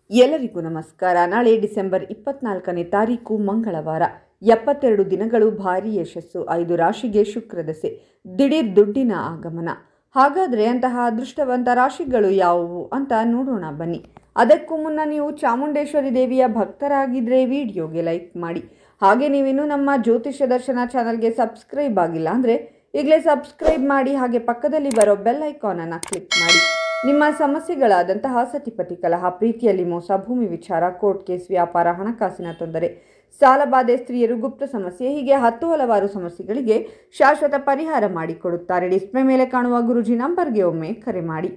ಎಲ್ಲರಿಗೂ ನಮಸ್ಕಾರ. ನಾಳೆ ಡಿಸೆಂಬರ್ 24ನೇ ತಾರೀಕು ಮಂಗಳವಾರ. 72 ದಿನಗಳು ಭಾರೀ ಯಶಸ್ಸು. 5 ರಾಶಿಗೆ ಶುಕ್ರ ದಶೆ, ದಿಢೀರ್ ದುಡ್ಡಿನ ಆಗಮನ. ಹಾಗಾದರೆ ಅಂತಹ ಅದೃಷ್ಟವಂತ ರಾಶಿಗಳು ಯಾವುವು ಅಂತ ನೋಡೋಣ ಬನ್ನಿ. ಅದಕ್ಕೂ ಮುನ್ನ ನೀವು ಚಾಮುಂಡೇಶ್ವರಿ ದೇವಿಯ ಭಕ್ತರಾಗಿದ್ದರೆ ವಿಡಿಯೋಗೆ ಲೈಕ್ ಮಾಡಿ. ಹಾಗೆ ನೀವಿನ್ನೂ ನಮ್ಮ ಜ್ಯೋತಿಷ್ಯ ದರ್ಶನ ಚಾನಲ್ಗೆ ಸಬ್ಸ್ಕ್ರೈಬ್ ಆಗಿಲ್ಲ ಅಂದರೆ ಈಗಲೇ ಸಬ್ಸ್ಕ್ರೈಬ್ ಮಾಡಿ. ಹಾಗೆ ಪಕ್ಕದಲ್ಲಿ ಬರೋ ಬೆಲ್ ಐಕಾನನ್ನು ಕ್ಲಿಕ್ ಮಾಡಿ. ನಿಮ್ಮ ಸಮಸ್ಯೆಗಳಾದಂತಹ ಸತಿಪತಿ ಕಲಹ, ಪ್ರೀತಿಯಲ್ಲಿ ಮೋಸ, ಭೂಮಿ ವಿಚಾರ, ಕೋರ್ಟ್ ಕೇಸ್, ವ್ಯಾಪಾರ, ಹಣಕಾಸಿನ ತೊಂದರೆ, ಸಾಲಬಾಧೆ, ಸ್ತ್ರೀಯರು, ಗುಪ್ತ ಸಮಸ್ಯೆ, ಹೀಗೆ ಹಲವಾರು ಸಮಸ್ಯೆಗಳಿಗೆ ಶಾಶ್ವತ ಪರಿಹಾರ ಮಾಡಿಕೊಡುತ್ತಾರೆ. ಡಿಸ್ಪ್ಲೇ ಮೇಲೆ ಕಾಣುವ ಗುರುಜಿ ನಂಬರ್ಗೆ ಒಮ್ಮೆ ಕರೆ ಮಾಡಿ.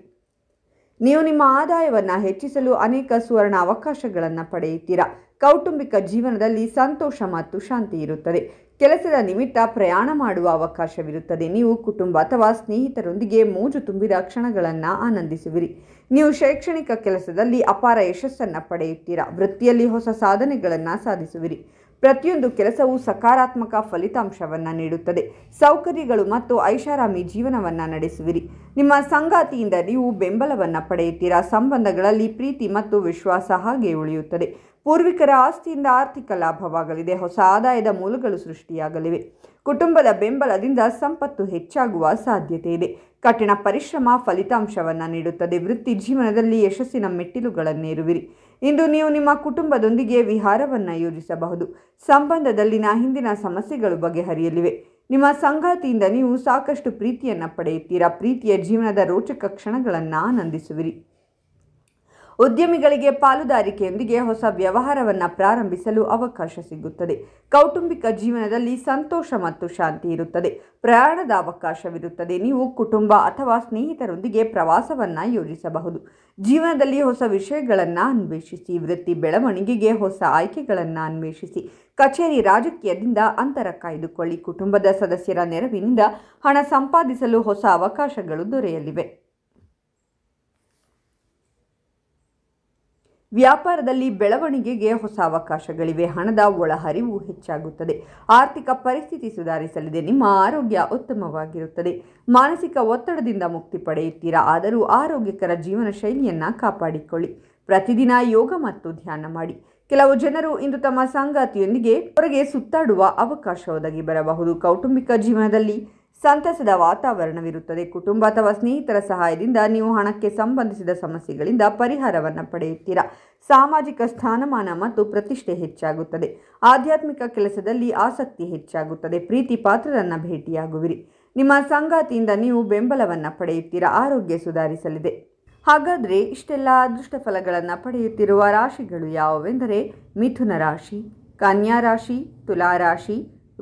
ನೀವು ನಿಮ್ಮ ಆದಾಯವನ್ನು ಹೆಚ್ಚಿಸಲು ಅನೇಕ ಸುವರ್ಣ ಅವಕಾಶಗಳನ್ನು ಪಡೆಯುತ್ತೀರಾ. ಕೌಟುಂಬಿಕ ಜೀವನದಲ್ಲಿ ಸಂತೋಷ ಮತ್ತು ಶಾಂತಿ ಇರುತ್ತದೆ. ಕೆಲಸದ ನಿಮಿತ್ತ ಪ್ರಯಾಣ ಮಾಡುವ ಅವಕಾಶವಿರುತ್ತದೆ. ನೀವು ಕುಟುಂಬ ಅಥವಾ ಸ್ನೇಹಿತರೊಂದಿಗೆ ಮೋಜು ತುಂಬಿದ ಕ್ಷಣಗಳನ್ನು ಆನಂದಿಸುವಿರಿ. ನೀವು ಶೈಕ್ಷಣಿಕ ಕೆಲಸದಲ್ಲಿ ಅಪಾರ ಯಶಸ್ಸನ್ನು ಪಡೆಯುತ್ತೀರಾ. ವೃತ್ತಿಯಲ್ಲಿ ಹೊಸ ಸಾಧನೆಗಳನ್ನು ಸಾಧಿಸುವಿರಿ. ಪ್ರತಿಯೊಂದು ಕೆಲಸವೂ ಸಕಾರಾತ್ಮಕ ಫಲಿತಾಂಶವನ್ನು ನೀಡುತ್ತದೆ. ಸೌಕರ್ಯಗಳು ಮತ್ತು ಐಷಾರಾಮಿ ಜೀವನವನ್ನು ನಡೆಸುವಿರಿ. ನಿಮ್ಮ ಸಂಗಾತಿಯಿಂದ ನೀವು ಬೆಂಬಲವನ್ನು ಪಡೆಯುತ್ತೀರಾ. ಸಂಬಂಧಗಳಲ್ಲಿ ಪ್ರೀತಿ ಮತ್ತು ವಿಶ್ವಾಸ ಹಾಗೆ ಉಳಿಯುತ್ತದೆ. ಪೂರ್ವಿಕರ ಆಸ್ತಿಯಿಂದ ಆರ್ಥಿಕ ಲಾಭವಾಗಲಿದೆ. ಹೊಸ ಆದಾಯದ ಮೂಲಗಳು ಸೃಷ್ಟಿಯಾಗಲಿವೆ. ಕುಟುಂಬದ ಬೆಂಬಲದಿಂದ ಸಂಪತ್ತು ಹೆಚ್ಚಾಗುವ ಸಾಧ್ಯತೆ ಇದೆ. ಕಠಿಣ ಪರಿಶ್ರಮ ಫಲಿತಾಂಶವನ್ನು ನೀಡುತ್ತದೆ. ವೃತ್ತಿ ಜೀವನದಲ್ಲಿ ಯಶಸ್ಸಿನ ಮೆಟ್ಟಿಲುಗಳನ್ನೇರುವಿರಿ. ಇಂದು ನೀವು ನಿಮ್ಮ ಕುಟುಂಬದೊಂದಿಗೆ ವಿಹಾರವನ್ನು ಯೋಜಿಸಬಹುದು. ಸಂಬಂಧದಲ್ಲಿನ ಹಿಂದಿನ ಸಮಸ್ಯೆಗಳು ಬಗೆಹರಿಯಲಿವೆ. ನಿಮ್ಮ ಸಂಗಾತಿಯಿಂದ ನೀವು ಸಾಕಷ್ಟು ಪ್ರೀತಿಯನ್ನು ಪಡೆಯುತ್ತೀರಾ. ಪ್ರೀತಿಯ ಜೀವನದ ರೋಚಕ ಕ್ಷಣಗಳನ್ನು ಆನಂದಿಸುವಿರಿ. ಉದ್ಯಮಿಗಳಿಗೆ ಪಾಲುದಾರಿಕೆಯೊಂದಿಗೆ ಹೊಸ ವ್ಯವಹಾರವನ್ನು ಪ್ರಾರಂಭಿಸಲು ಅವಕಾಶ ಸಿಗುತ್ತದೆ. ಕೌಟುಂಬಿಕ ಜೀವನದಲ್ಲಿ ಸಂತೋಷ ಮತ್ತು ಶಾಂತಿ ಇರುತ್ತದೆ. ಪ್ರಯಾಣದ ಅವಕಾಶವಿರುತ್ತದೆ. ನೀವು ಕುಟುಂಬ ಅಥವಾ ಸ್ನೇಹಿತರೊಂದಿಗೆ ಪ್ರವಾಸವನ್ನು ಯೋಜಿಸಬಹುದು. ಜೀವನದಲ್ಲಿ ಹೊಸ ವಿಷಯಗಳನ್ನು ಅನ್ವೇಷಿಸಿ. ವೃತ್ತಿ ಬೆಳವಣಿಗೆಗೆ ಹೊಸ ಆಯ್ಕೆಗಳನ್ನು ಅನ್ವೇಷಿಸಿ. ಕಚೇರಿ ರಾಜಕೀಯದಿಂದ ಅಂತರ ಕಾಯ್ದುಕೊಳ್ಳಿ. ಕುಟುಂಬದ ಸದಸ್ಯರ ನೆರವಿನಿಂದ ಹಣ ಸಂಪಾದಿಸಲು ಹೊಸ ಅವಕಾಶಗಳು ದೊರೆಯಲಿವೆ. ವ್ಯಾಪಾರದಲ್ಲಿ ಬೆಳವಣಿಗೆಗೆ ಹೊಸ ಅವಕಾಶಗಳಿವೆ. ಹಣದ ಒಳಹರಿವು ಹೆಚ್ಚಾಗುತ್ತದೆ. ಆರ್ಥಿಕ ಪರಿಸ್ಥಿತಿ ಸುಧಾರಿಸಲಿದೆ. ನಿಮ್ಮ ಆರೋಗ್ಯ ಉತ್ತಮವಾಗಿರುತ್ತದೆ. ಮಾನಸಿಕ ಒತ್ತಡದಿಂದ ಮುಕ್ತಿ ಪಡೆಯುತ್ತೀರಾ. ಆದರೂ ಆರೋಗ್ಯಕರ ಜೀವನ ಶೈಲಿಯನ್ನು ಕಾಪಾಡಿಕೊಳ್ಳಿ. ಪ್ರತಿದಿನ ಯೋಗ ಮತ್ತು ಧ್ಯಾನ ಮಾಡಿ. ಕೆಲವು ಜನರು ಇಂದು ತಮ್ಮ ಸಂಗಾತಿಯೊಂದಿಗೆ ಹೊರಗೆ ಸುತ್ತಾಡುವ ಅವಕಾಶ ಒದಗಿ ಬರಬಹುದು. ಕೌಟುಂಬಿಕ ಜೀವನದಲ್ಲಿ ಸಂತಸದ ವಾತಾವರಣವಿರುತ್ತದೆ. ಕುಟುಂಬ ಅಥವಾ ಸ್ನೇಹಿತರ ಸಹಾಯದಿಂದ ನೀವು ಹಣಕ್ಕೆ ಸಂಬಂಧಿಸಿದ ಸಮಸ್ಯೆಗಳಿಂದ ಪರಿಹಾರವನ್ನು ಪಡೆಯುತ್ತೀರಾ. ಸಾಮಾಜಿಕ ಸ್ಥಾನಮಾನ ಮತ್ತು ಪ್ರತಿಷ್ಠೆ ಹೆಚ್ಚಾಗುತ್ತದೆ. ಆಧ್ಯಾತ್ಮಿಕ ಕೆಲಸದಲ್ಲಿ ಆಸಕ್ತಿ ಹೆಚ್ಚಾಗುತ್ತದೆ. ಪ್ರೀತಿ ಪಾತ್ರರನ್ನು ಭೇಟಿಯಾಗುವಿರಿ. ನಿಮ್ಮ ಸಂಗಾತಿಯಿಂದ ನೀವು ಬೆಂಬಲವನ್ನು ಪಡೆಯುತ್ತೀರಾ. ಆರೋಗ್ಯ ಸುಧಾರಿಸಲಿದೆ. ಹಾಗಾದರೆ ಇಷ್ಟೆಲ್ಲ ಅದೃಷ್ಟ ಫಲಗಳನ್ನು ಪಡೆಯುತ್ತಿರುವ ರಾಶಿಗಳು ಯಾವುವೆಂದರೆ ಮಿಥುನ ರಾಶಿ, ಕನ್ಯಾ ರಾಶಿ, ತುಲಾ ರಾಶಿ,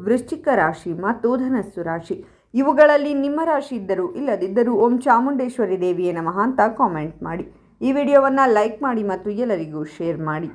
ವೃಶ್ಚಿಕ ರಾಶಿ ಮತ್ತು ಧನಸ್ಸು ರಾಶಿ. ಇವುಗಳಲ್ಲಿ ನಿಮ್ಮ ರಾಶಿ ಇದ್ದರೂ ಇಲ್ಲದಿದ್ದರೂ ಓಂ ಚಾಮುಂಡೇಶ್ವರಿ ದೇವಿಯೇ ನಮಃ ಅಂತ ಕಾಮೆಂಟ್ ಮಾಡಿ. ಈ ವಿಡಿಯೋವನ್ನು ಲೈಕ್ ಮಾಡಿ ಮತ್ತು ಎಲ್ಲರಿಗೂ ಶೇರ್ ಮಾಡಿ.